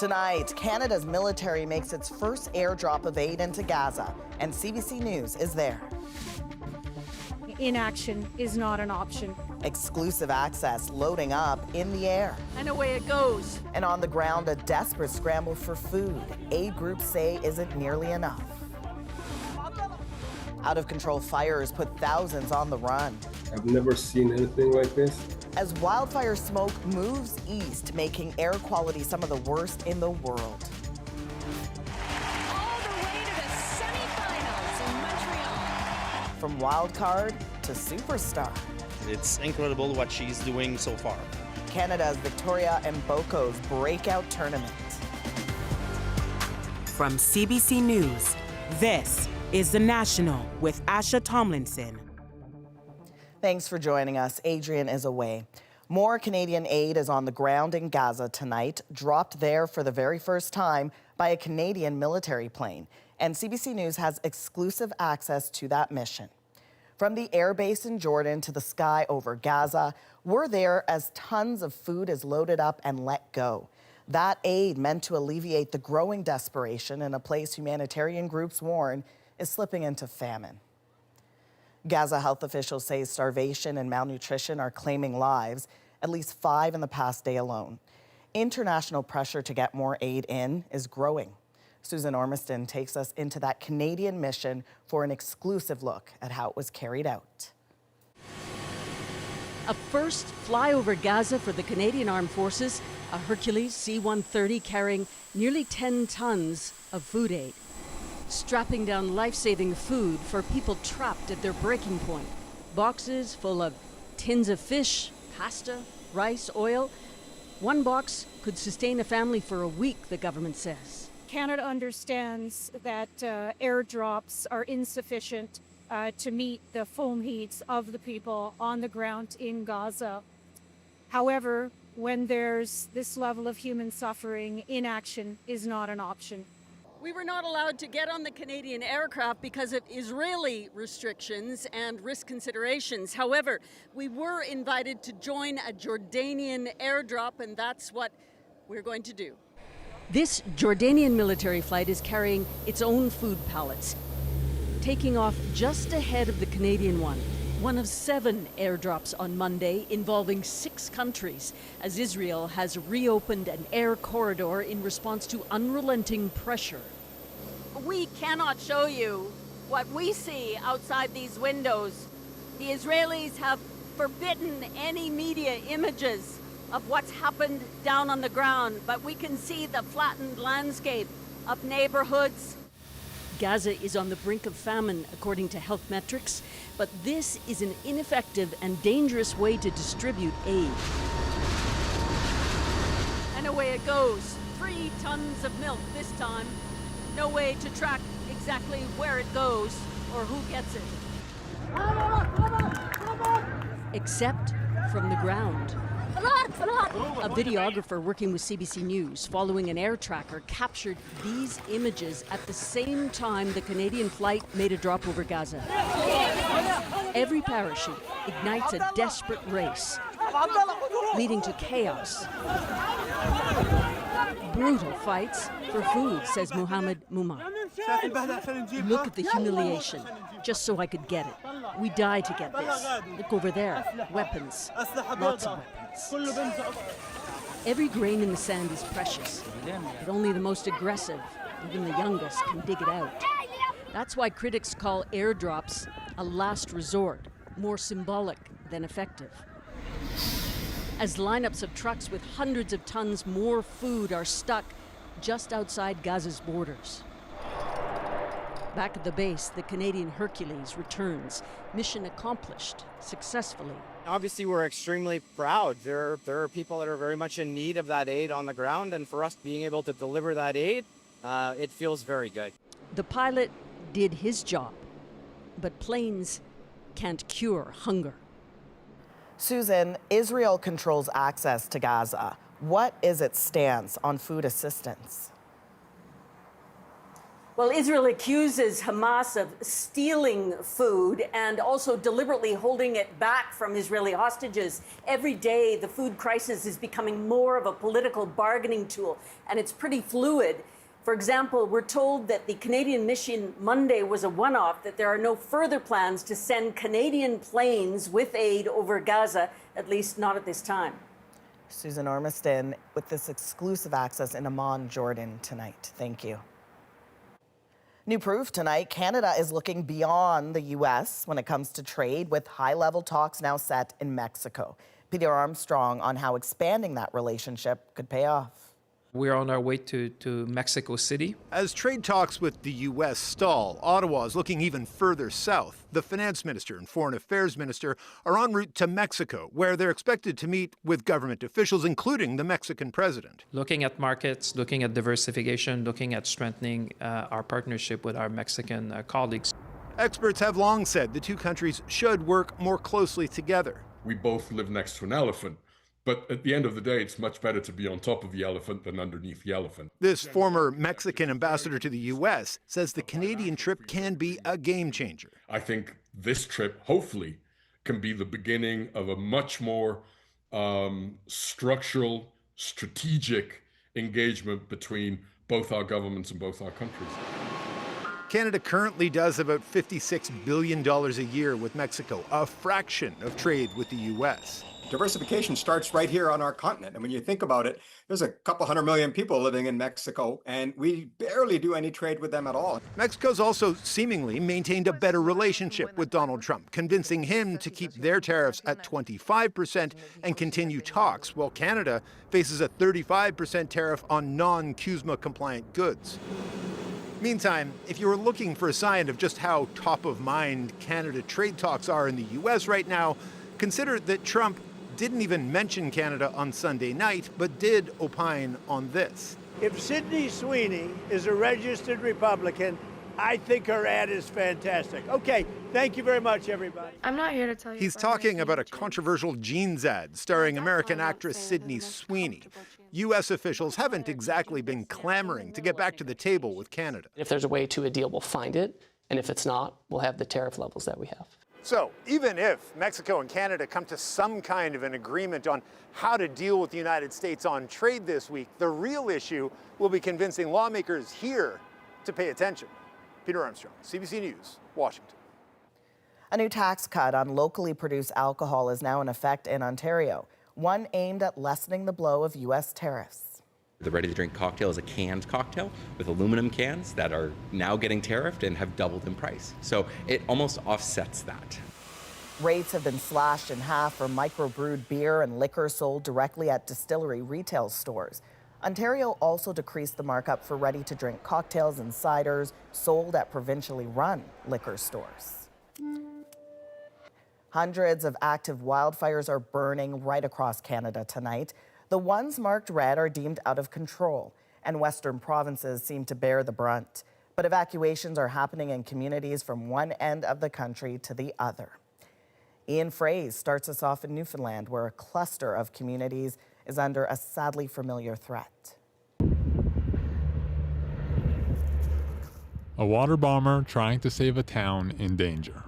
Tonight, Canada's military makes its first airdrop of aid into Gaza, and CBC News is there. Inaction is not an option. Exclusive access loading up in the air. And away it goes. And on the ground, a desperate scramble for food. Aid groups say isn't nearly enough. Out-of-control fires put thousands on the run. I've never seen anything like this. As wildfire smoke moves east, making air quality some of the worst in the world. All the way to the semifinals in Montreal. From wild card to superstar. It's incredible what she's doing so far. Canada's Victoria Mboko's breakout tournament. From CBC News, this is The National with Asha Tomlinson. Thanks for joining us. Adrian is away. More Canadian aid is on the ground in Gaza tonight, dropped there for the very first time by a Canadian military plane. And CBC News has exclusive access to that mission. From the air base in Jordan to the sky over Gaza, we're there as tons of food is loaded up and let go. That aid meant to alleviate the growing desperation in a place humanitarian groups warn is slipping into famine. Gaza health officials say starvation and malnutrition are claiming lives, at least 5 in the past day alone. International pressure to get more aid in is growing. Susan Ormiston takes us into that Canadian mission for an exclusive look at how it was carried out. A first flyover Gaza for the Canadian Armed Forces, a Hercules C-130 carrying nearly 10 tons of food aid. Strapping down life-saving food for people trapped at their breaking point. Boxes full of tins of fish, pasta, rice, oil. One box could sustain a family for a week, the government says. Canada understands that airdrops are insufficient to meet the full needs of the people on the ground in Gaza. However, when there's this level of human suffering, inaction is not an option. We were not allowed to get on the Canadian aircraft because of Israeli restrictions and risk considerations. However, we were invited to join a Jordanian airdrop, and that's what we're going to do. This Jordanian military flight is carrying its own food pallets, taking off just ahead of the Canadian one of 7 airdrops on Monday involving 6 countries, as Israel has reopened an air corridor in response to unrelenting pressure. We cannot show you what we see outside these windows. The Israelis have forbidden any media images of what's happened down on the ground, but we can see the flattened landscape of neighborhoods. Gaza is on the brink of famine, according to health metrics, but this is an ineffective and dangerous way to distribute aid. And away it goes. 3 tons of milk this time. No way to track exactly where it goes or who gets it. Except from the ground. A videographer working with CBC News following an air tracker captured these images at the same time the Canadian flight made a drop over Gaza. Every parachute ignites a desperate race, leading to chaos. Brutal fights for food, says Mohammed Mumar. Look at the humiliation, just so I could get it. We die to get this. Look over there, weapons, lots of weapons. Every grain in the sand is precious, but only the most aggressive, even the youngest, can dig it out. That's why critics call airdrops a last resort, more symbolic than effective. As lineups of trucks with hundreds of tons more food are stuck just outside Gaza's borders. Back at the base, the Canadian Hercules returns. Mission accomplished successfully. Obviously, we're extremely proud. There are people that are very much in need of that aid on the ground, and for us being able to deliver that aid, it feels very good. The pilot did his job, but planes can't cure hunger. Susan, Israel controls access to Gaza. What is its stance on food assistance? Well, Israel accuses Hamas of stealing food and also deliberately holding it back from Israeli hostages. Every day, the food crisis is becoming more of a political bargaining tool, and it's pretty fluid. For example, we're told that the Canadian mission Monday was a one-off, that there are no further plans to send Canadian planes with aid over Gaza, at least not at this time. Susan Ormiston with this exclusive access in Amman, Jordan tonight. Thank you. New proof tonight, Canada is looking beyond the U.S. when it comes to trade, with high-level talks now set in Mexico. Peter Armstrong on how expanding that relationship could pay off. We're on our way to Mexico City. As trade talks with the U.S. stall, Ottawa is looking even further south. The finance minister and foreign affairs minister are en route to Mexico, where they're expected to meet with government officials, including the Mexican president. Looking at markets, looking at diversification, looking at strengthening our partnership with our Mexican colleagues. Experts have long said the two countries should work more closely together. We both live next to an elephant. But at the end of the day, it's much better to be on top of the elephant than underneath the elephant. This former Mexican ambassador to the U.S. says the Canadian trip can be a game changer. I think this trip, hopefully, can be the beginning of a much more structural, strategic engagement between both our governments and both our countries. Canada currently does about $56 billion a year with Mexico, a fraction of trade with the U.S. Diversification starts right here on our continent. And when you think about it, there's a couple 100 million people living in Mexico, and we barely do any trade with them at all. Mexico's also seemingly maintained a better relationship with Donald Trump, convincing him to keep their tariffs at 25% and continue talks, while Canada faces a 35% tariff on non-CUSMA compliant goods. Meantime, if you were looking for a sign of just how top of mind Canada trade talks are in the U.S. right now, consider that Trump didn't even mention Canada on Sunday night, but did opine on this. If Sydney Sweeney is a registered Republican, I think her ad is fantastic. Okay, thank you very much, everybody. I'm not here to tell you. He's talking about a controversial jeans ad starring American actress Sydney Sweeney. U.S. officials haven't exactly been clamoring to get back to the table with Canada. If there's a way to a deal, we'll find it. And if it's not, we'll have the tariff levels that we have. So even if Mexico and Canada come to some kind of an agreement on how to deal with the United States on trade this week, the real issue will be convincing lawmakers here to pay attention. Peter Armstrong, CBC News, Washington. A new tax cut on locally produced alcohol is now in effect in Ontario, one aimed at lessening the blow of U.S. tariffs. The ready-to-drink cocktail is a canned cocktail with aluminum cans that are now getting tariffed and have doubled in price. So it almost offsets that. Rates have been slashed in half for microbrewed beer and liquor sold directly at distillery retail stores. Ontario also decreased the markup for ready-to-drink cocktails and ciders sold at provincially run liquor stores. Hundreds of active wildfires are burning right across Canada tonight. The ones marked red are deemed out of control, and western provinces seem to bear the brunt. But evacuations are happening in communities from one end of the country to the other. Ian Fraze starts us off in Newfoundland, where a cluster of communities is under a sadly familiar threat. A water bomber trying to save a town in danger.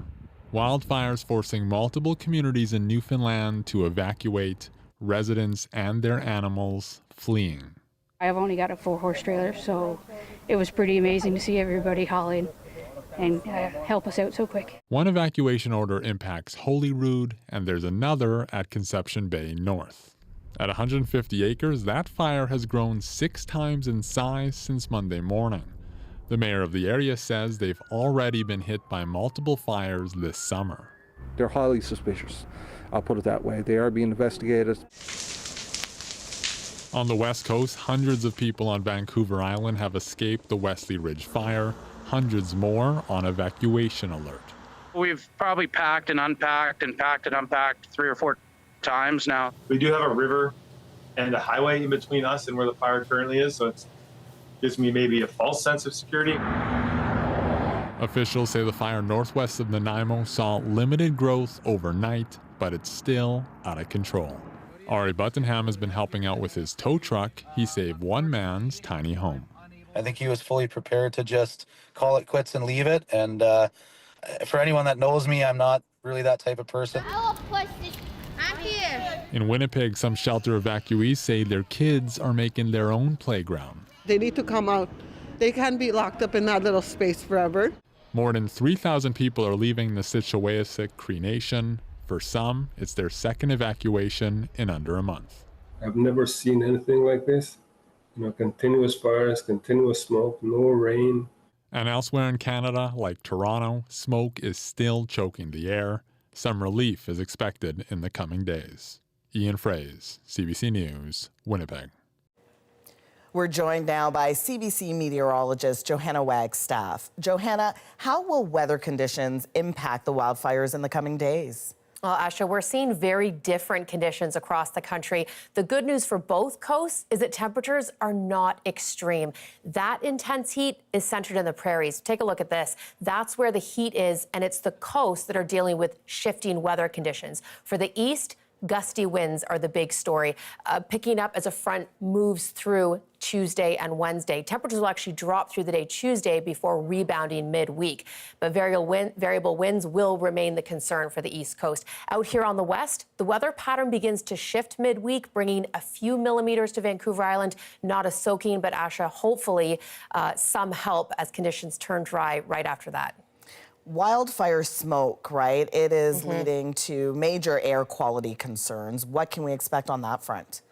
Wildfires forcing multiple communities in Newfoundland to evacuate, residents and their animals fleeing. I've only got a 4-horse trailer, so it was pretty amazing to see everybody hauling and help us out so quick. One evacuation order impacts Holyrood, and there's another at Conception Bay North. At 150 acres, that fire has grown 6 times in size since Monday morning. The mayor of the area says they've already been hit by multiple fires this summer. They're highly suspicious. I'll put it that way. They are being investigated. On the west coast, hundreds of people on Vancouver Island have escaped the Wesley Ridge fire. Hundreds more on evacuation alert. We've probably packed and unpacked and packed and unpacked 3 or 4 times now. We do have a river and a highway in between us and where the fire currently is, so it gives me maybe a false sense of security. Officials say the fire northwest of Nanaimo saw limited growth overnight, but it's still out of control. Ari Buttenham has been helping out with his tow truck. He saved one man's tiny home. I think he was fully prepared to just call it quits and leave it. And for anyone that knows me, I'm not really that type of person. I'm here. In Winnipeg, some shelter evacuees say their kids are making their own playground. They need to come out. They can't be locked up in that little space forever. More than 3,000 people are leaving the Sichuacic Cree Nation. For some, it's their second evacuation in under a month. I've never seen anything like this. Continuous fires, continuous smoke, no rain. And elsewhere in Canada, like Toronto, smoke is still choking the air. Some relief is expected in the coming days. Ian Fraze, CBC News, Winnipeg. We're joined now by CBC meteorologist Johanna Wagstaff. Johanna, how will weather conditions impact the wildfires in the coming days? Well, Asha, we're seeing very different conditions across the country. The good news for both coasts is that temperatures are not extreme. That intense heat is centered in the prairies. Take a look at this. That's where the heat is, and it's the coasts that are dealing with shifting weather conditions. For the east, gusty winds are the big story, picking up as a front moves through Tuesday and Wednesday. Temperatures will actually drop through the day Tuesday before rebounding midweek. But variable winds will remain the concern for the East Coast. Out here on the west, the weather pattern begins to shift midweek, bringing a few millimeters to Vancouver Island. Not a soaking, but Asha, hopefully some help as conditions turn dry right after that. Wildfire smoke, right? It is leading to major air quality concerns. What can we expect on that front?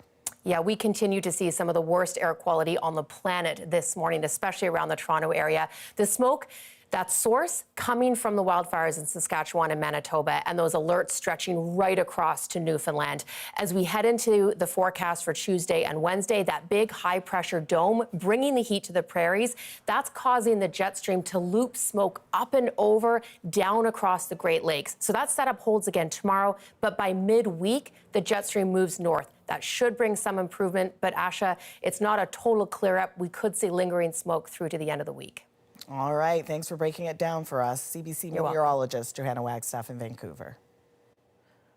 Yeah, we continue to see some of the worst air quality on the planet this morning, especially around the Toronto area. The smoke, that source coming from the wildfires in Saskatchewan and Manitoba, and those alerts stretching right across to Newfoundland. As we head into the forecast for Tuesday and Wednesday, that big high-pressure dome bringing the heat to the prairies, that's causing the jet stream to loop smoke up and over, down across the Great Lakes. So that setup holds again tomorrow, but by midweek, the jet stream moves north. That should bring some improvement, but Asha, it's not a total clear-up. We could see lingering smoke through to the end of the week. All right, thanks for breaking it down for us. CBC meteorologist Johanna Wagstaff in Vancouver.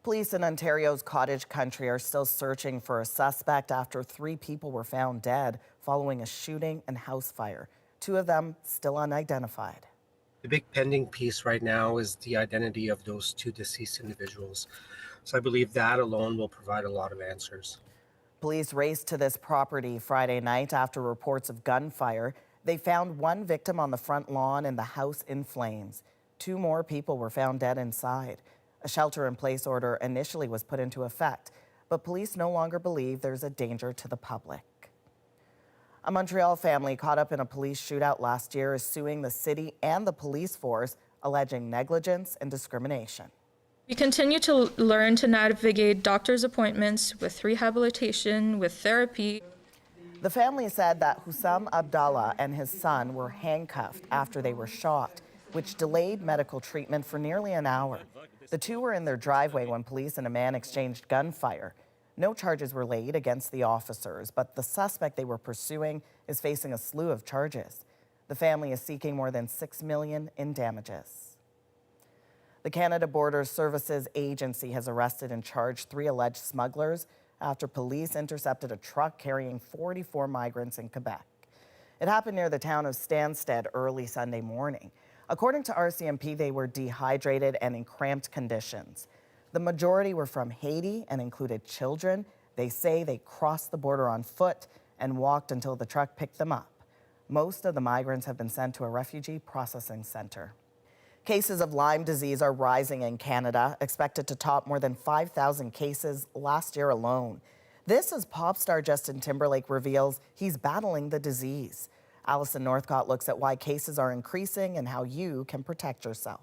Police in Ontario's Cottage Country are still searching for a suspect after 3 people were found dead following a shooting and house fire. 2 of them still unidentified. The big pending piece right now is the identity of those 2 deceased individuals. So I believe that alone will provide a lot of answers. Police raced to this property Friday night after reports of gunfire. They found 1 victim on the front lawn and the house in flames. 2 more people were found dead inside. A shelter-in-place order initially was put into effect, but police no longer believe there's a danger to the public. A Montreal family caught up in a police shootout last year is suing the city and the police force, alleging negligence and discrimination. We continue to learn to navigate doctor's appointments with rehabilitation, with therapy. The family said that Hussam Abdallah and his son were handcuffed after they were shot, which delayed medical treatment for nearly an hour. The 2 were in their driveway when police and a man exchanged gunfire. No charges were laid against the officers, but the suspect they were pursuing is facing a slew of charges. The family is seeking more than $6 million in damages. The Canada Border Services Agency has arrested and charged 3 alleged smugglers after police intercepted a truck carrying 44 migrants in Quebec. It happened near the town of Stansted early Sunday morning. According to RCMP, they were dehydrated and in cramped conditions. The majority were from Haiti and included children. They say they crossed the border on foot and walked until the truck picked them up. Most of the migrants have been sent to a refugee processing center. Cases of Lyme disease are rising in Canada, expected to top more than 5,000 cases last year alone. This as pop star Justin Timberlake reveals he's battling the disease. Alison Northcott looks at why cases are increasing and how you can protect yourself.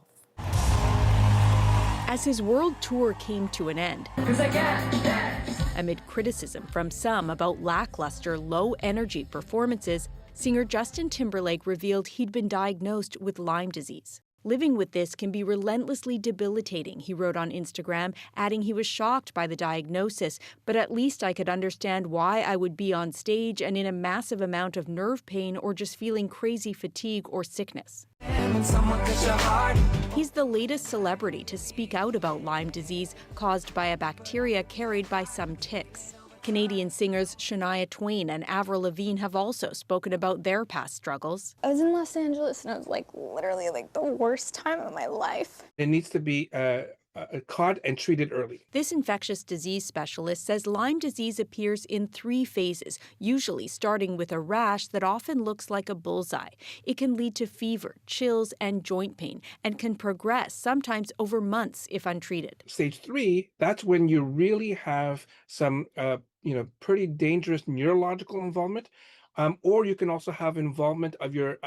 As his world tour came to an end, amid criticism from some about lackluster, low-energy performances, singer Justin Timberlake revealed he'd been diagnosed with Lyme disease. Living with this can be relentlessly debilitating, he wrote on Instagram, adding he was shocked by the diagnosis, but at least I could understand why I would be on stage and in a massive amount of nerve pain or just feeling crazy fatigue or sickness. He's the latest celebrity to speak out about Lyme disease caused by a bacteria carried by some ticks. Canadian singers Shania Twain and Avril Lavigne have also spoken about their past struggles. I was in Los Angeles and it was literally the worst time of my life. It needs to be caught and treated early. This infectious disease specialist says Lyme disease appears in 3 phases, usually starting with a rash that often looks like a bullseye. It can lead to fever, chills, and joint pain, and can progress, sometimes over months if untreated. Stage 3, that's when you really have some pretty dangerous neurological involvement, or you can also have involvement of your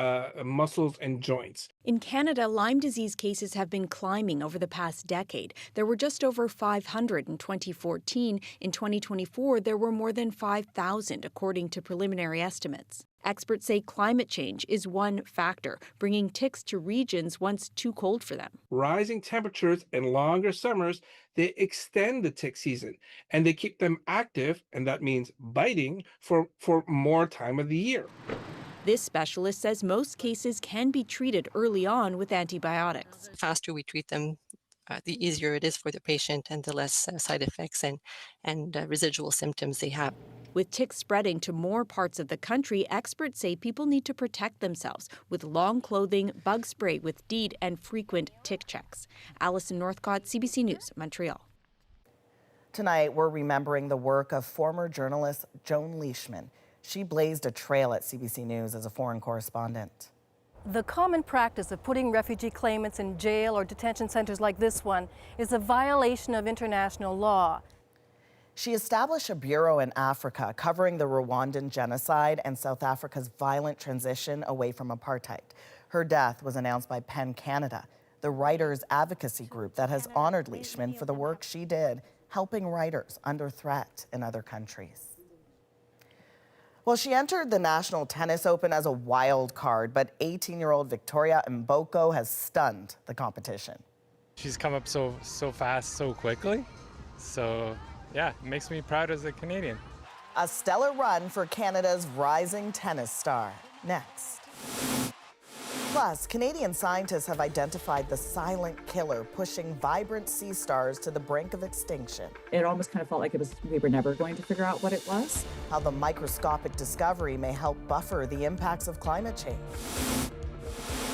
muscles and joints. In Canada, Lyme disease cases have been climbing over the past decade. There were just over 500 in 2014. In 2024, there were more than 5,000, according to preliminary estimates. Experts say climate change is one factor, bringing ticks to regions once too cold for them. Rising temperatures and longer summers, they extend the tick season, and they keep them active, and that means biting, for more time of the year. This specialist says most cases can be treated early on with antibiotics. The faster we treat them, the easier it is for the patient and the less side effects and residual symptoms they have. With ticks spreading to more parts of the country, experts say people need to protect themselves with long clothing, bug spray with DEET, and frequent tick checks. Alison Northcott, CBC News, Montreal. Tonight, we're remembering the work of former journalist Joan Leishman. She blazed a trail at CBC News as a foreign correspondent. The common practice of putting refugee claimants in jail or detention centers like this one is a violation of international law. She established a bureau in Africa covering the Rwandan genocide and South Africa's violent transition away from apartheid. Her death was announced by PEN Canada, the writers' advocacy group that has honored Leishman for the work she did helping writers under threat in other countries. Well, she entered the National Tennis Open as a wild card, but 18-year-old Victoria Mboko has stunned the competition. She's come up so fast, so quickly. So, yeah, it makes me proud as a Canadian. A stellar run for Canada's rising tennis star. Next. Plus, Canadian scientists have identified the silent killer pushing vibrant sea stars to the brink of extinction. It almost kind of felt like we were never going to figure out what it was. How the microscopic discovery may help buffer the impacts of climate change.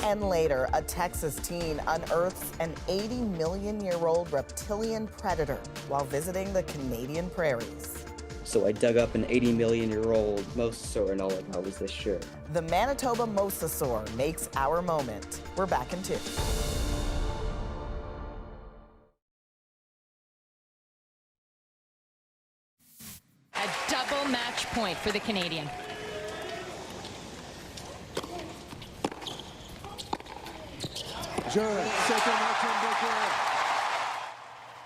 And later, a Texas teen unearths an 80-million-year-old reptilian predator while visiting the Canadian prairies. So I dug up an 80-million-year-old mosasaur, and all I got was this shirt. The Manitoba mosasaur makes our moment. We're back in 2. A double match point for the Canadian.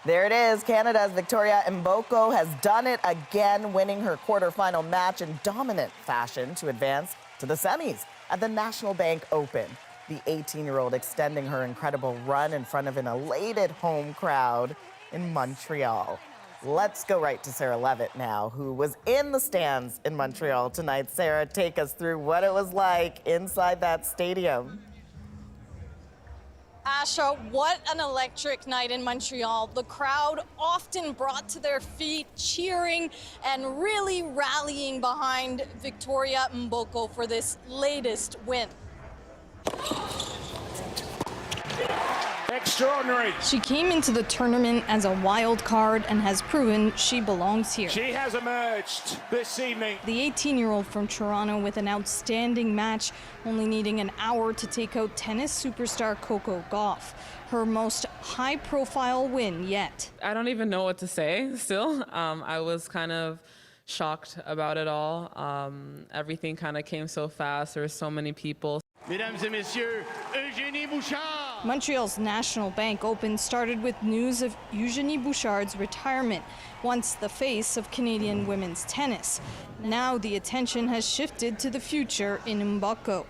There it is. Canada's Victoria Mboko has done it again, winning her quarterfinal match in dominant fashion to advance to the semis at the National Bank Open. The 18-year-old extending her incredible run in front of an elated home crowd in Montreal. Let's go right to Sarah Levitt now, who was in the stands in Montreal tonight. Sarah, take us through what it was like inside that stadium. Asha, what an electric night in Montreal. The crowd often brought to their feet, cheering and really rallying behind Victoria Mboko for this latest win. Extraordinary. She came into the tournament as a wild card and has proven she belongs here. She has emerged this evening. The 18-year-old from Toronto with an outstanding match, only needing an hour to take out tennis superstar Coco Gauff. Her most high-profile win yet. I don't even know what to say still. I was kind of shocked about it all. Everything kind of came so fast. There were so many people. Mesdames et messieurs, Eugénie Bouchard. Montreal's National Bank Open started with news of Eugénie Bouchard's retirement, once the face of Canadian women's tennis. Now the attention has shifted to the future in Mboko.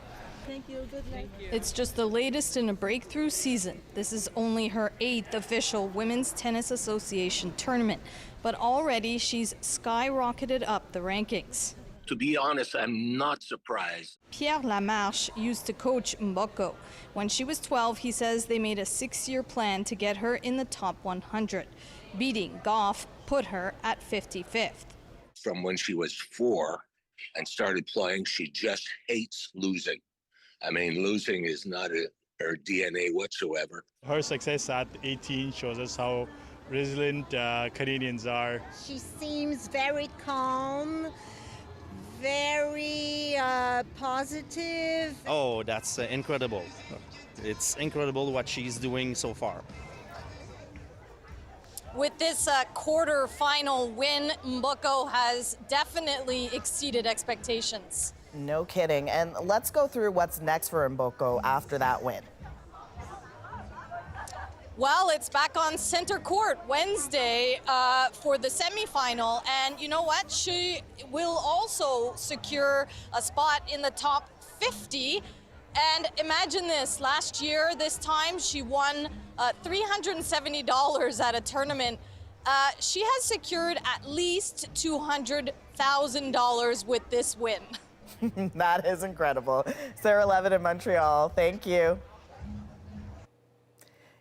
Thank you. Good luck. It's just the latest in a breakthrough season. This is only her 8th official Women's Tennis Association tournament, but already she's skyrocketed up the rankings. To be honest, I'm not surprised. Pierre Lamarche used to coach Mboko. When she was 12, he says they made a 6-year plan to get her in the top 100. Beating Gauff put her at 55th. from when she was 4 and started playing. She just hates losing. I mean, losing is not her DNA whatsoever. Her success at 18 shows us how resilient Canadians are. She seems very calm, very positive. Oh, that's incredible. It's incredible what she's doing so far. With this quarter-final win, Mboko has definitely exceeded expectations. No kidding. And let's go through what's next for Mboko after that win. Well, it's back on center court Wednesday for the semifinal. And you know what? She will also secure a spot in the top 50. And imagine this, last year, this time, she won $370 at a tournament. She has secured at least $200,000 with this win. That is incredible. Sarah Levin in Montreal, thank you.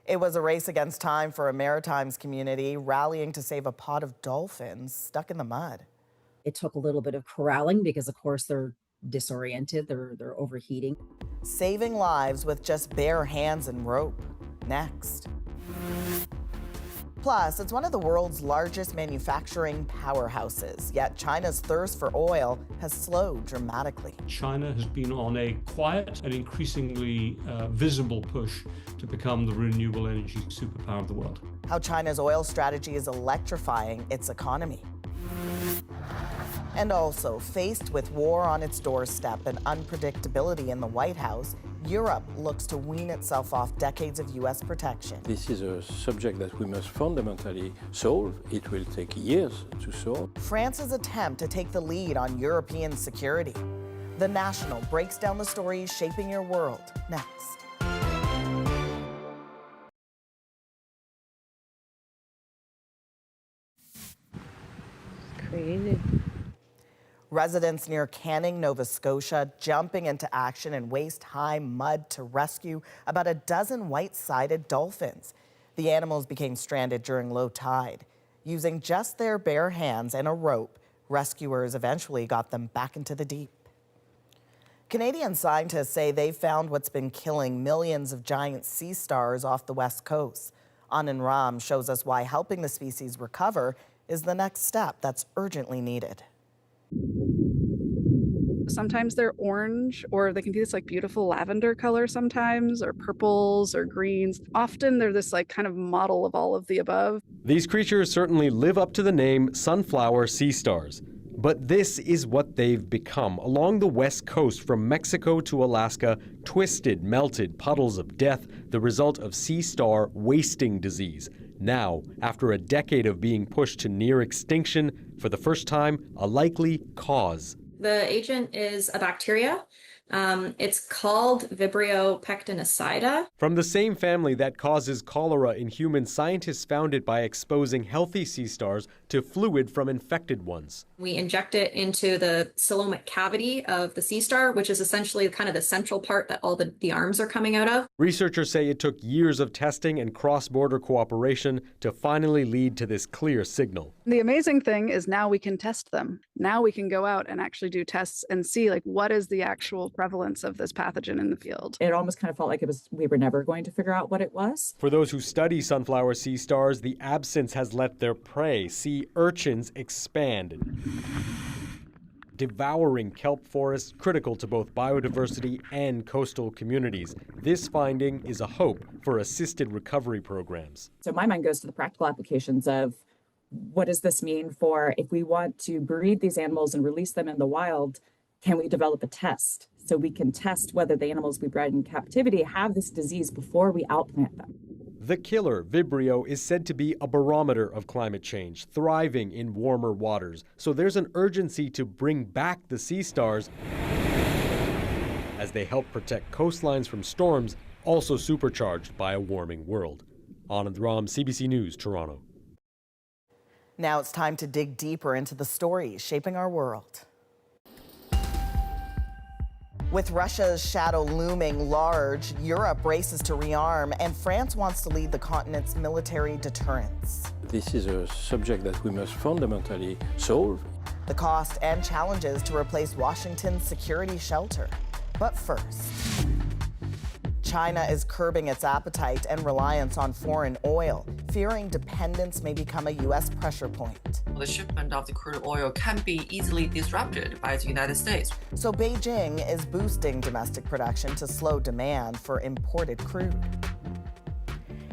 It was a race against time for a Maritimes community rallying to save a pod of dolphins stuck in the mud. It took a little bit of corralling because, of course, they're disoriented, they're overheating. Saving lives with just bare hands and rope. Next. Plus, it's one of the world's largest manufacturing powerhouses, yet China's thirst for oil has slowed dramatically. China has been on a quiet and increasingly visible push to become the renewable energy superpower of the world. How China's oil strategy is electrifying its economy. And also, faced with war on its doorstep and unpredictability in the White House, Europe looks to wean itself off decades of U.S. protection. This is a subject that we must fundamentally solve. It will take years to solve. France's attempt to take the lead on European security. The National breaks down the stories shaping your world next. Created. Residents near Canning, Nova Scotia, jumping into action in waist-high mud to rescue about a dozen white-sided dolphins. The animals became stranded during low tide. Using just their bare hands and a rope, rescuers eventually got them back into the deep. Canadian scientists say they've found what's been killing millions of giant sea stars off the west coast. Anand Ram shows us why helping the species recover is the next step that's urgently needed. Sometimes they're orange, or they can be this like beautiful lavender color sometimes, or purples or greens. Often they're this like kind of model of all of the above. These creatures certainly live up to the name sunflower sea stars. But this is what they've become. Along the west coast from Mexico to Alaska, twisted, melted puddles of death, the result of sea star wasting disease. Now, after a decade of being pushed to near extinction, for the first time, a likely cause. The agent is a bacteria. It's called Vibrio pectinicida. From the same family that causes cholera in humans, scientists found it by exposing healthy sea stars to fluid from infected ones. We inject it into the coelomic cavity of the sea star, which is essentially kind of the central part that all the arms are coming out of. Researchers say it took years of testing and cross-border cooperation to finally lead to this clear signal. The amazing thing is now we can test them. Now we can go out and actually do tests and see like what is the actual prevalence of this pathogen in the field. It almost kind of felt like we were never going to figure out what it was. For those who study sunflower sea stars, the absence has let their prey, sea urchins, expand, devouring kelp forests critical to both biodiversity and coastal communities. This finding is a hope for assisted recovery programs. So my mind goes to the practical applications of what does this mean for if we want to breed these animals and release them in the wild, can we develop a test so we can test whether the animals we bred in captivity have this disease before we outplant them? The killer, Vibrio, is said to be a barometer of climate change, thriving in warmer waters. So there's an urgency to bring back the sea stars as they help protect coastlines from storms, also supercharged by a warming world. Anand Ram, CBC News, Toronto. Now it's time to dig deeper into the stories shaping our world. With Russia's shadow looming large, Europe races to rearm, and France wants to lead the continent's military deterrence. This is a subject that we must fundamentally solve. the cost and challenges to replace Washington's security shelter. But first, China is curbing its appetite and reliance on foreign oil, fearing dependence may become a U.S. pressure point. The shipment of the crude oil can be easily disrupted by the United States. So Beijing is boosting domestic production to slow demand for imported crude.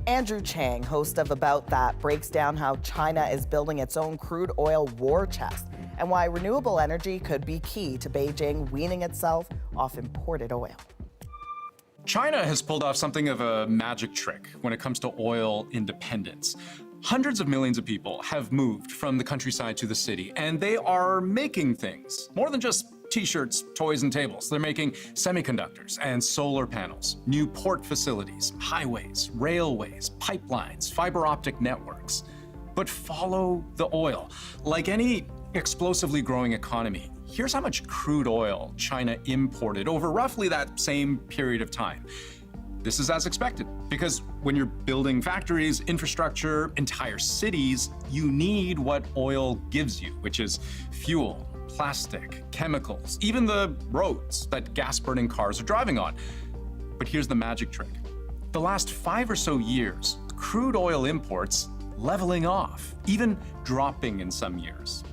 Andrew Chang, host of About That, breaks down how China is building its own crude oil war chest and why renewable energy could be key to Beijing weaning itself off imported oil. China has pulled off something of a magic trick when it comes to oil independence. Hundreds of millions of people have moved from the countryside to the city, and they are making things. More than just t-shirts, toys, and tables. They're making semiconductors and solar panels, new port facilities, highways, railways, pipelines, fiber optic networks. But follow the oil. Like any explosively growing economy, here's how much crude oil China imported over roughly that same period of time. This is as expected, because when you're building factories, infrastructure, entire cities, you need what oil gives you, which is fuel, plastic, chemicals, even the roads that gas-burning cars are driving on. But here's the magic trick. The last 5 or so years, crude oil imports leveling off, even dropping in some years.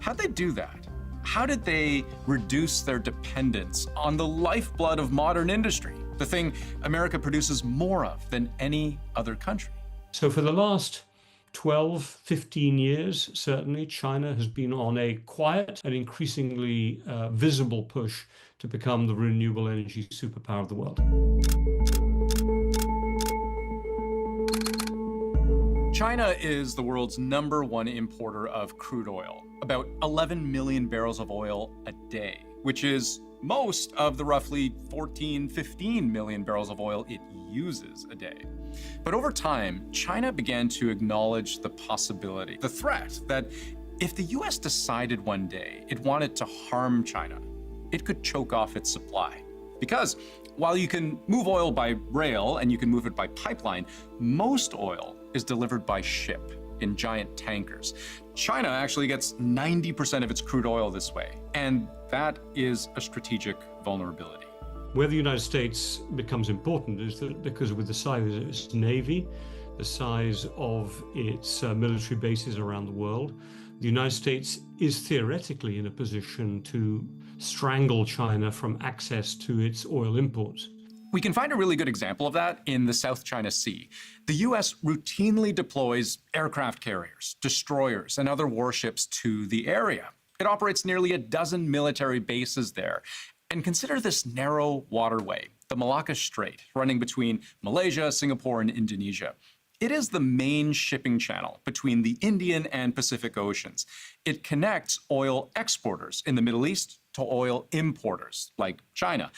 How'd they do that? How did they reduce their dependence on the lifeblood of modern industry, the thing America produces more of than any other country? So for the last 12, 15 years, certainly, China has been on a quiet and increasingly visible push to become the renewable energy superpower of the world. China is the world's #1 importer of crude oil, about 11 million barrels of oil a day, which is most of the roughly 14, 15 million barrels of oil it uses a day. But over time, China began to acknowledge the possibility, the threat, that if the US decided one day it wanted to harm China, it could choke off its supply. Because while you can move oil by rail and you can move it by pipeline, most oil is delivered by ship in giant tankers. China actually gets 90% of its crude oil this way, and that is a strategic vulnerability. Where the United States becomes important is that because with the size of its navy, the size of its military bases around the world, the United States is theoretically in a position to strangle China from access to its oil imports. We can find a really good example of that in the South China Sea. The US routinely deploys aircraft carriers, destroyers, and other warships to the area. It operates nearly a dozen military bases there. And consider this narrow waterway, the Malacca Strait, running between Malaysia, Singapore, and Indonesia. It is the main shipping channel between the Indian and Pacific Oceans. It connects oil exporters in the Middle East to oil importers like China.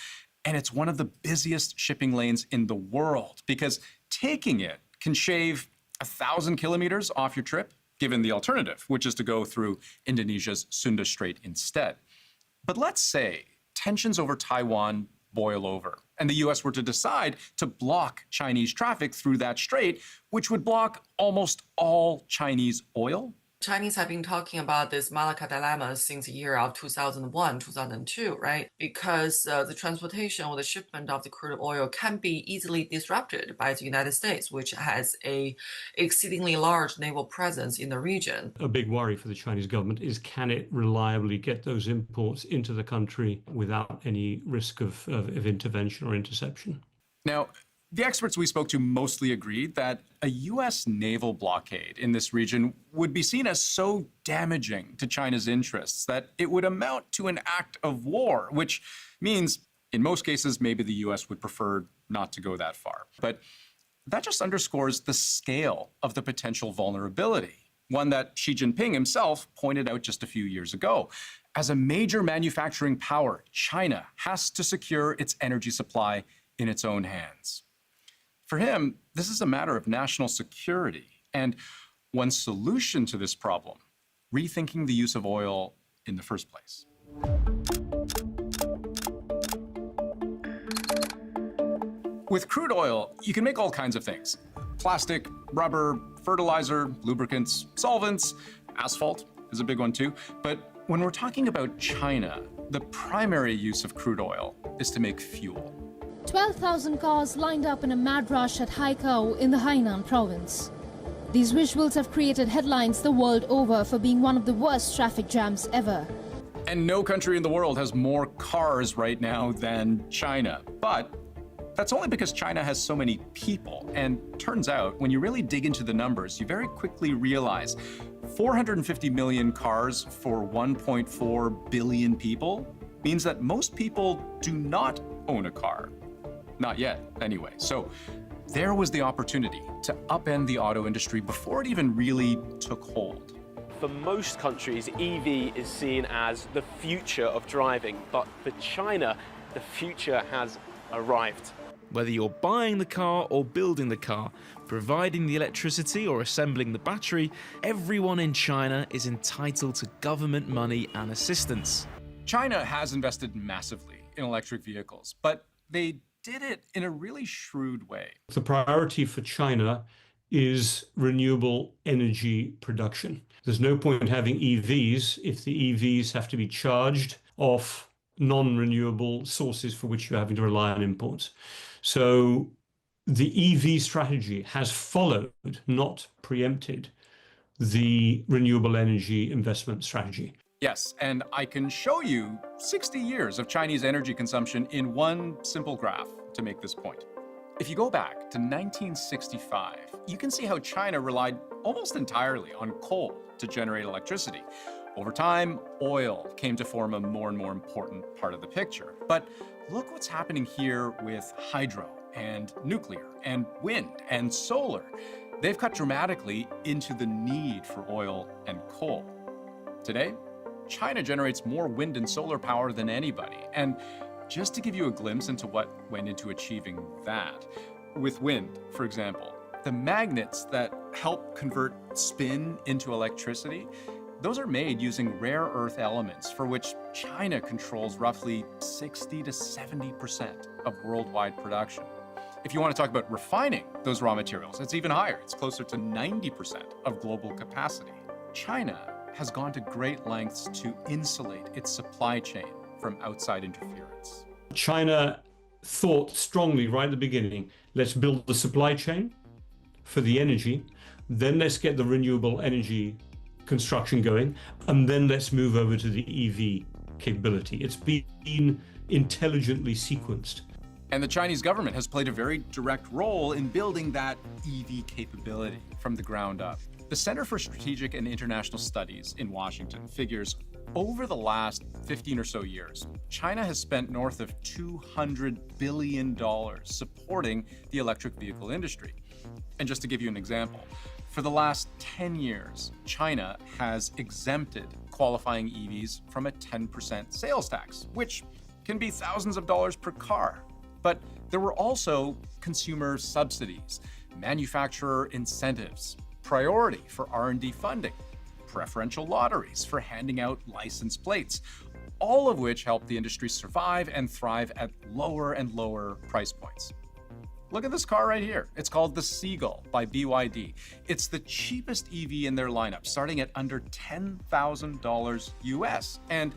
And it's one of the busiest shipping lanes in the world because taking it can shave 1,000 kilometers off your trip, given the alternative, which is to go through Indonesia's Sunda Strait instead. But let's say tensions over Taiwan boil over, and the US were to decide to block Chinese traffic through that strait, which would block almost all Chinese oil. Chinese have been talking about this Malacca dilemma since the year of 2001, 2002, right? Because the transportation or the shipment of the crude oil can be easily disrupted by the United States, which has a exceedingly large naval presence in the region. A big worry for the Chinese government is, can it reliably get those imports into the country without any risk of intervention or interception? Now, the experts we spoke to mostly agreed that a US naval blockade in this region would be seen as so damaging to China's interests that it would amount to an act of war, which means in most cases, maybe the US would prefer not to go that far. But that just underscores the scale of the potential vulnerability, one that Xi Jinping himself pointed out just a few years ago. As a major manufacturing power, China has to secure its energy supply in its own hands. For him, this is a matter of national security, and one solution to this problem, rethinking the use of oil in the first place. With crude oil, you can make all kinds of things. Plastic, rubber, fertilizer, lubricants, solvents, asphalt is a big one too. But when we're talking about China, the primary use of crude oil is to make fuel. 12,000 cars lined up in a mad rush at Haikou in the Hainan province. These visuals have created headlines the world over for being one of the worst traffic jams ever. And no country in the world has more cars right now than China. But that's only because China has so many people. And turns out, when you really dig into the numbers, you very quickly realize 450 million cars for 1.4 billion people means that most people do not own a car. Not yet, anyway. So there was the opportunity to upend the auto industry before it even really took hold. For most countries, EV is seen as the future of driving, but for China, the future has arrived. Whether you're buying the car or building the car, providing the electricity or assembling the battery, everyone in China is entitled to government money and assistance. China has invested massively in electric vehicles, but they did it in a really shrewd way. The priority for China is renewable energy production. There's no point having EVs if the EVs have to be charged off non-renewable sources for which you're having to rely on imports. So the EV strategy has followed, not preempted, the renewable energy investment strategy. Yes, and I can show you 60 years of Chinese energy consumption in one simple graph to make this point. If you go back to 1965, you can see how China relied almost entirely on coal to generate electricity. Over time, oil came to form a more and more important part of the picture. But look what's happening here with hydro and nuclear and wind and solar. They've cut dramatically into the need for oil and coal. Today, China generates more wind and solar power than anybody. And just to give you a glimpse into what went into achieving that, with wind, for example, the magnets that help convert spin into electricity, those are made using rare earth elements for which China controls roughly 60 to 70% of worldwide production. If you want to talk about refining those raw materials, it's even higher. It's closer to 90% of global capacity. China has gone to great lengths to insulate its supply chain from outside interference. China thought strongly right at the beginning, let's build the supply chain for the energy, then let's get the renewable energy construction going, and then let's move over to the EV capability. It's been intelligently sequenced. And the Chinese government has played a very direct role in building that EV capability from the ground up. The Center for Strategic and International Studies in Washington figures over the last 15 or so years, China has spent north of $200 billion supporting the electric vehicle industry. And just to give you an example, for the last 10 years, China has exempted qualifying EVs from a 10% sales tax, which can be thousands of dollars per car. But there were also consumer subsidies, manufacturer incentives, priority for R&D funding, preferential lotteries for handing out license plates, all of which helped the industry survive and thrive at lower and lower price points. Look at this car right here. It's called the Seagull by BYD. It's the cheapest EV in their lineup, starting at under $10,000 US. And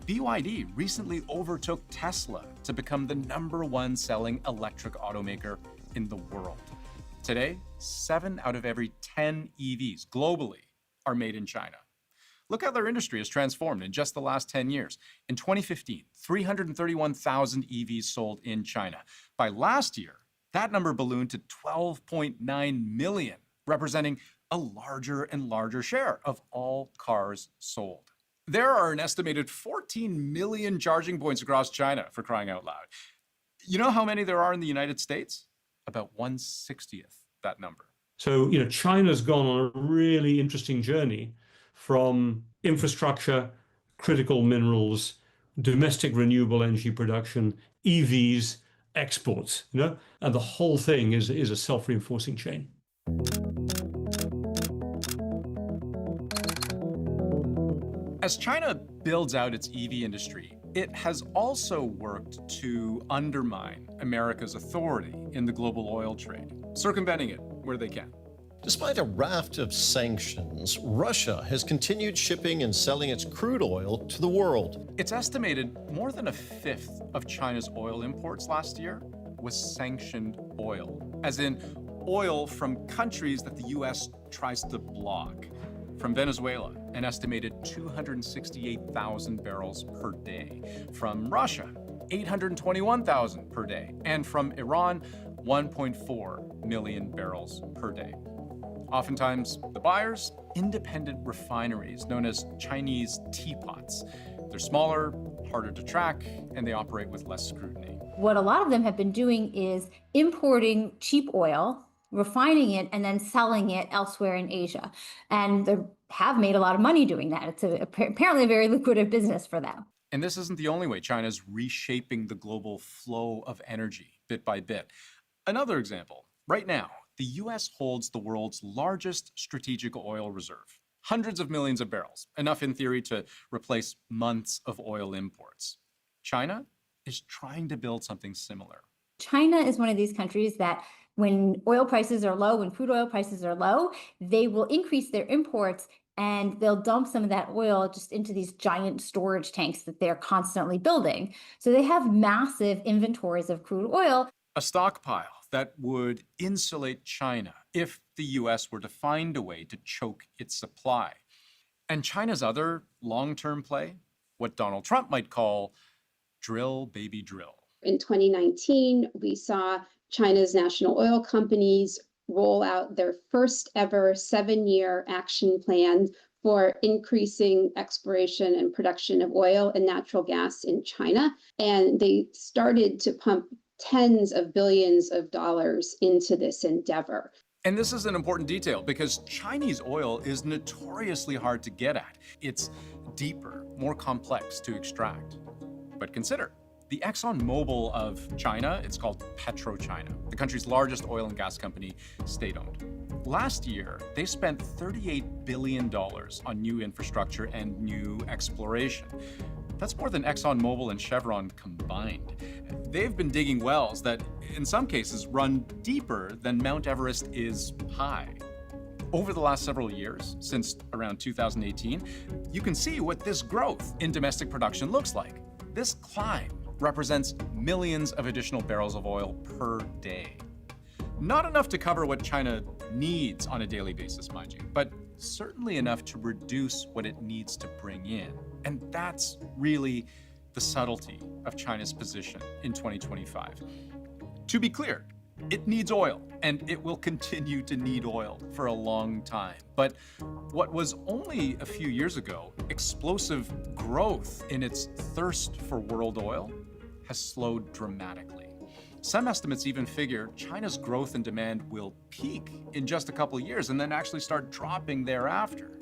BYD recently overtook Tesla to become the #1 selling electric automaker in the world. Today, 7 out of every 10 EVs globally are made in China. Look how their industry has transformed in just the last 10 years. In 2015, 331,000 EVs sold in China. By last year, that number ballooned to 12.9 million, representing a larger and larger share of all cars sold. There are an estimated 14 million charging points across China, for crying out loud. You know how many there are in the United States? About 1/60th that number. So, China's gone on a really interesting journey from infrastructure, critical minerals, domestic renewable energy production, EVs, exports, and the whole thing is a self-reinforcing chain. As China builds out its EV industry, it has also worked to undermine America's authority in the global oil trade, circumventing it where they can. Despite a raft of sanctions, Russia has continued shipping and selling its crude oil to the world. It's estimated more than a fifth of China's oil imports last year was sanctioned oil, as in oil from countries that the U.S. tries to block. From Venezuela, an estimated 268,000 barrels per day. From Russia, 821,000 per day. And from Iran, 1.4 million barrels per day. Oftentimes, the buyers, independent refineries known as Chinese teapots. They're smaller, harder to track, and they operate with less scrutiny. What a lot of them have been doing is importing cheap oil, refining it, and then selling it elsewhere in Asia. And they have made a lot of money doing that. It's apparently a very lucrative business for them. And this isn't the only way China's reshaping the global flow of energy bit by bit. Another example, right now, the U.S. holds the world's largest strategic oil reserve. Hundreds of millions of barrels, enough in theory to replace months of oil imports. China is trying to build something similar. China is one of these countries that when oil prices are low, when crude oil prices are low, they will increase their imports and they'll dump some of that oil just into these giant storage tanks that they're constantly building. So they have massive inventories of crude oil. A stockpile that would insulate China if the U.S. were to find a way to choke its supply. And China's other long-term play, what Donald Trump might call drill, baby, drill. In 2019, we saw China's national oil companies roll out their first ever 7-year action plan for increasing exploration and production of oil and natural gas in China. And they started to pump tens of billions of dollars into this endeavor. And this is an important detail because Chinese oil is notoriously hard to get at. It's deeper, more complex to extract. But consider, the ExxonMobil of China, it's called PetroChina, the country's largest oil and gas company, state-owned. Last year, they spent $38 billion on new infrastructure and new exploration. That's more than ExxonMobil and Chevron combined. They've been digging wells that, in some cases, run deeper than Mount Everest is high. Over the last several years, since around 2018, you can see what this growth in domestic production looks like. This climb represents millions of additional barrels of oil per day. Not enough to cover what China needs on a daily basis, mind you, but certainly enough to reduce what it needs to bring in. And that's really the subtlety of China's position in 2025. To be clear, it needs oil, and it will continue to need oil for a long time. But what was only a few years ago explosive growth in its thirst for world oil has slowed dramatically. Some estimates even figure China's growth and demand will peak in just a couple of years and then actually start dropping thereafter.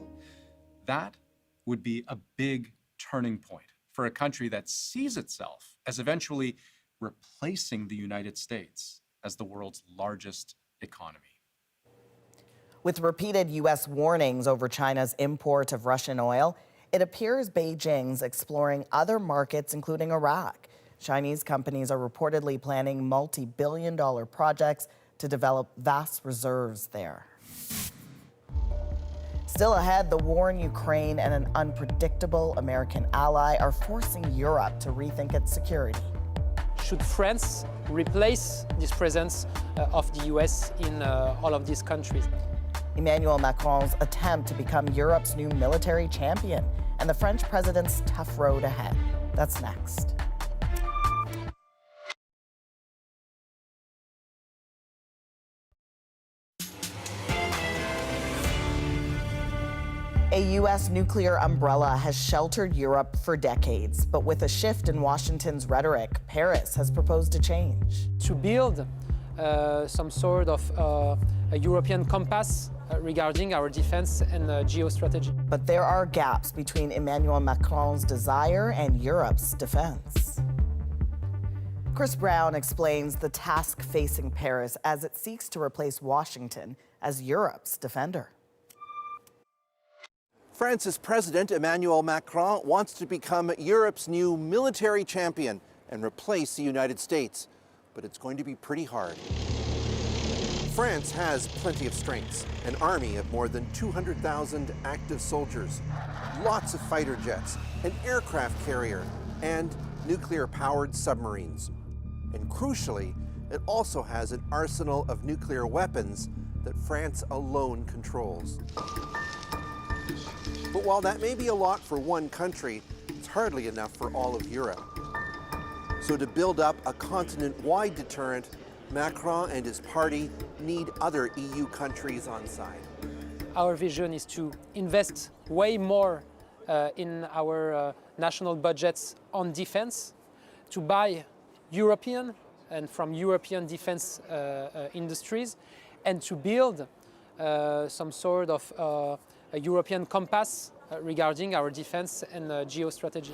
That would be a big turning point for a country that sees itself as eventually replacing the United States as the world's largest economy. With repeated U.S. warnings over China's import of Russian oil, it appears Beijing's exploring other markets, including Iraq. Chinese companies are reportedly planning multi-billion-dollar projects to develop vast reserves there. Still ahead, the war in Ukraine and an unpredictable American ally are forcing Europe to rethink its security. Should France replace this presence of the US in all of these countries? Emmanuel Macron's attempt to become Europe's new military champion and the French president's tough road ahead. That's next. A U.S. nuclear umbrella has sheltered Europe for decades, but with a shift in Washington's rhetoric, Paris has proposed a change. To build some sort of a European compass regarding our defense and geostrategy. But there are gaps between Emmanuel Macron's desire and Europe's defense. Chris Brown explains the task facing Paris as it seeks to replace Washington as Europe's defender. France's President Emmanuel Macron wants to become Europe's new military champion and replace the United States. But it's going to be pretty hard. France has plenty of strengths, an army of more than 200,000 active soldiers, lots of fighter jets, an aircraft carrier, and nuclear-powered submarines. And crucially, it also has an arsenal of nuclear weapons that France alone controls. But while that may be a lot for one country, it's hardly enough for all of Europe. So to build up a continent-wide deterrent, Macron and his party need other EU countries on side. Our vision is to invest way more in our national budgets on defense, to buy European and from European defense industries, and to build some sort of a European compass regarding our defense and geostrategy.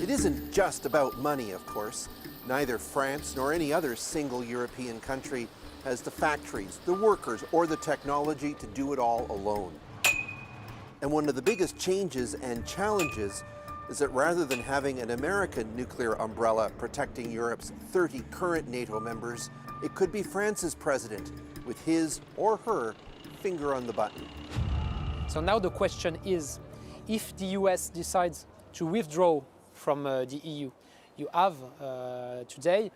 It isn't just about money, of course. Neither France nor any other single European country has the factories, the workers, or the technology to do it all alone. And one of the biggest changes and challenges is that rather than having an American nuclear umbrella protecting Europe's 30 current NATO members, it could be France's president with his or her finger on the button. So now the question is, if the US decides to withdraw from the EU, you have today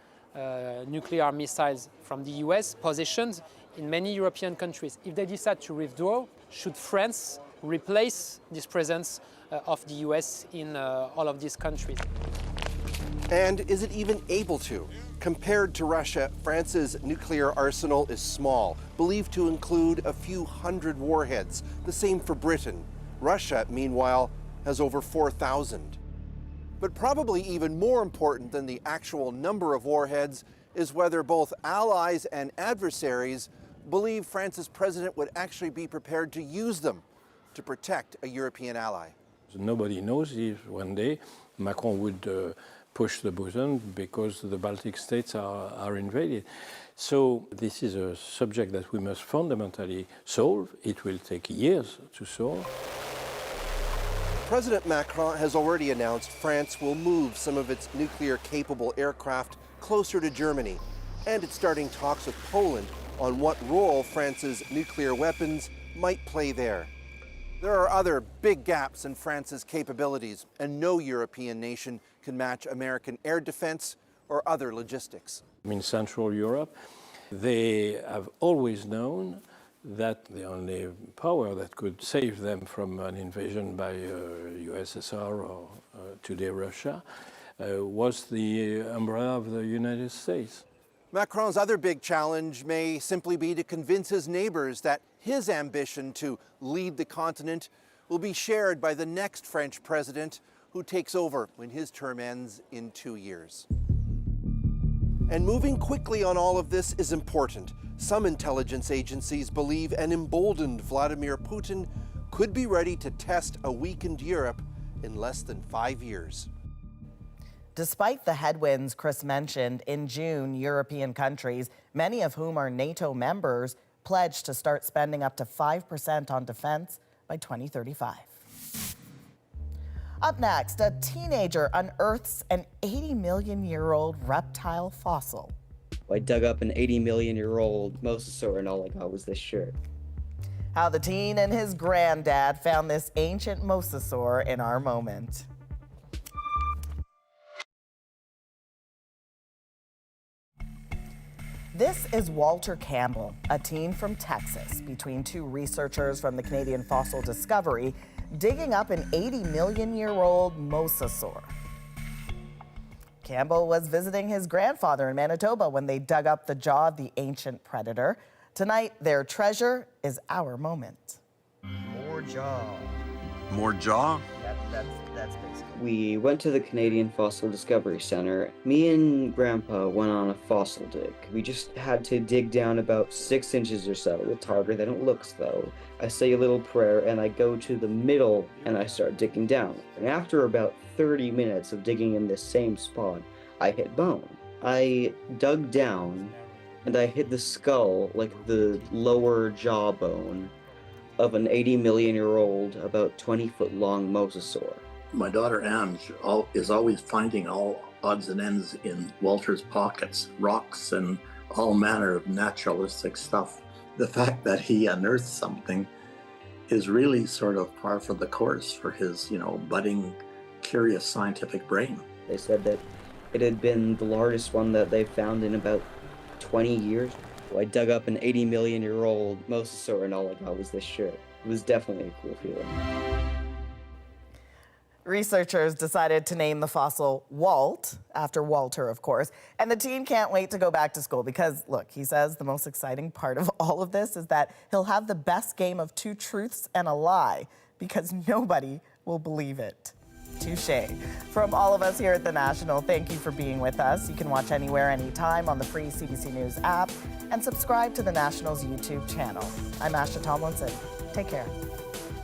nuclear missiles from the US positioned in many European countries. If they decide to withdraw, should France replace this presence of the US in all of these countries? And is it even able to? Compared to Russia, France's nuclear arsenal is small, believed to include a few hundred warheads, the same for Britain. Russia, meanwhile, has over 4,000. But probably even more important than the actual number of warheads is whether both allies and adversaries believe France's president would actually be prepared to use them to protect a European ally. Nobody knows if one day Macron would push the button because the Baltic states are invaded. So this is a subject that we must fundamentally solve. It will take years to solve. President Macron has already announced France will move some of its nuclear-capable aircraft closer to Germany, and it's starting talks with Poland on what role France's nuclear weapons might play there. There are other big gaps in France's capabilities, and no European nation can match American air defense or other logistics. In Central Europe, they have always known that the only power that could save them from an invasion by USSR or today Russia was the umbrella of the United States. Macron's other big challenge may simply be to convince his neighbors that his ambition to lead the continent will be shared by the next French president who takes over when his term ends in 2 years. And moving quickly on all of this is important. Some intelligence agencies believe an emboldened Vladimir Putin could be ready to test a weakened Europe in less than 5 years. Despite the headwinds Chris mentioned, in June, European countries, many of whom are NATO members, pledged to start spending up to 5% on defense by 2035. Up next, a teenager unearths an 80-million-year-old reptile fossil. I dug up an 80-million-year-old mosasaur and all I got was this shirt. How the teen and his granddad found this ancient mosasaur in our moment. This is Walter Campbell, a teen from Texas, between two researchers from the Canadian Fossil Discovery, digging up an 80-million-year-old mosasaur. Campbell was visiting his grandfather in Manitoba when they dug up the jaw of the ancient predator. Tonight, their treasure is our moment. More jaw. More jaw? Yep, that's basically. We went to the Canadian Fossil Discovery Center. Me and Grandpa went on a fossil dig. We just had to dig down about 6 inches or so. It's harder than it looks, though. I say a little prayer and I go to the middle and I start digging down. And after about 30 minutes of digging in this same spot, I hit bone. I dug down and I hit the skull, like the lower jawbone, of an 80-million-year-old, about 20-foot-long mosasaur. My daughter Anne is always finding all odds and ends in Walter's pockets, rocks and all manner of naturalistic stuff. The fact that he unearthed something is really sort of par for the course for his, budding, curious scientific brain. They said that it had been the largest one that they've found in about 20 years. I dug up an 80 million year old mosasaur and all I got was this shirt. It was definitely a cool feeling. Researchers decided to name the fossil Walt, after Walter, of course, and the team can't wait to go back to school because, look, he says the most exciting part of all of this is that he'll have the best game of two truths and a lie because nobody will believe it. Touché. From all of us here at The National, thank you for being with us. You can watch anywhere, anytime on the free CBC News app and subscribe to The National's YouTube channel. I'm Asha Tomlinson. Take care.